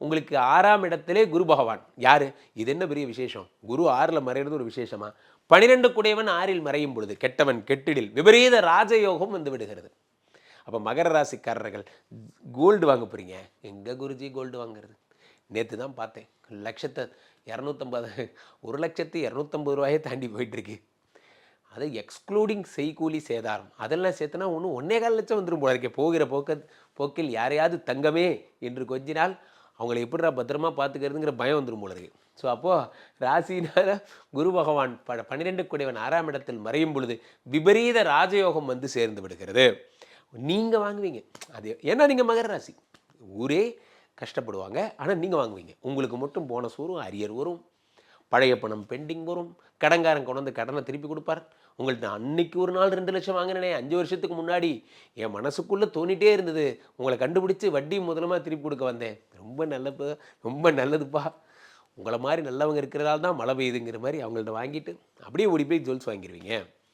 உங்களுக்கு 6ஆம் இடத்திலே குரு பகவான். யாரு? இது என்ன பெரிய விசேஷம்? குரு 6ல மறையிறது ஒரு விசேஷமா? 12 குடையவன் 6ல் மறையும் பொழுது கெட்டவன் கெட்டிடில் விபரீத ராஜயோகம் வந்து விடுகிறது. அப்போ மகர ராசிக்காரர்கள் கோல்டு வாங்க போகிறீங்க. எங்கே குருஜி கோல்டு வாங்குறது? நேற்று தான் பார்த்தேன். லட்சத்தை 250 1,250,000 தாண்டி போயிட்டுருக்கு. அது எக்ஸ்க்ளூடிங் செய்கூலி சேதாரம் அதெல்லாம் சேர்த்துனா ஒன்றும் 1,4 லட்சம் வந்துடும் போல இருக்கே. போகிற போக்கில் யாரையாவது தங்கமே என்று கொஞ்சினால் அவங்கள எப்படிடா பத்திரமா பார்த்துக்கிறதுங்கிற பயம் வந்துடும் போல இருக்கு. ஸோ அப்போது ராசினால குரு பகவான் 12 குடையவன் 6ஆம் இடத்தில் மறையும் பொழுது விபரீத ராஜயோகம் வந்து சேர்ந்து விடுகிறது. நீங்கள் வாங்குவீங்க. அது ஏன்னா நீங்கள் மகர ராசி. ஊரே கஷ்டப்படுவாங்க, ஆனால் நீங்கள் வாங்குவீங்க. உங்களுக்கு மட்டும் போனஸ் வரும், அரியர் வரும், பழைய பணம் பெண்டிங் வரும், கடன்காரன் கொண்டு வந்து கடனை திருப்பி கொடுப்பார். உங்கள்கிட்ட அன்னைக்கு ஒரு நாள் 2 லட்சம் வாங்கினேனே 5 வருஷத்துக்கு முன்னாடி என் மனசுக்குள்ளே தோணிட்டே இருந்தது, உங்களை கண்டுபிடிச்சி வட்டி முதலமாக திருப்பி கொடுக்க வந்தேன். ரொம்ப நல்லதுப்பா, உங்களை மாதிரி நல்லவங்க இருக்கிறதால தான் மழை பெய்யுதுங்கிற மாதிரி அவங்கள்ட்ட வாங்கிட்டு அப்படியே ஓடி போய் ஜுவல்ஸ் வாங்கிடுவீங்க.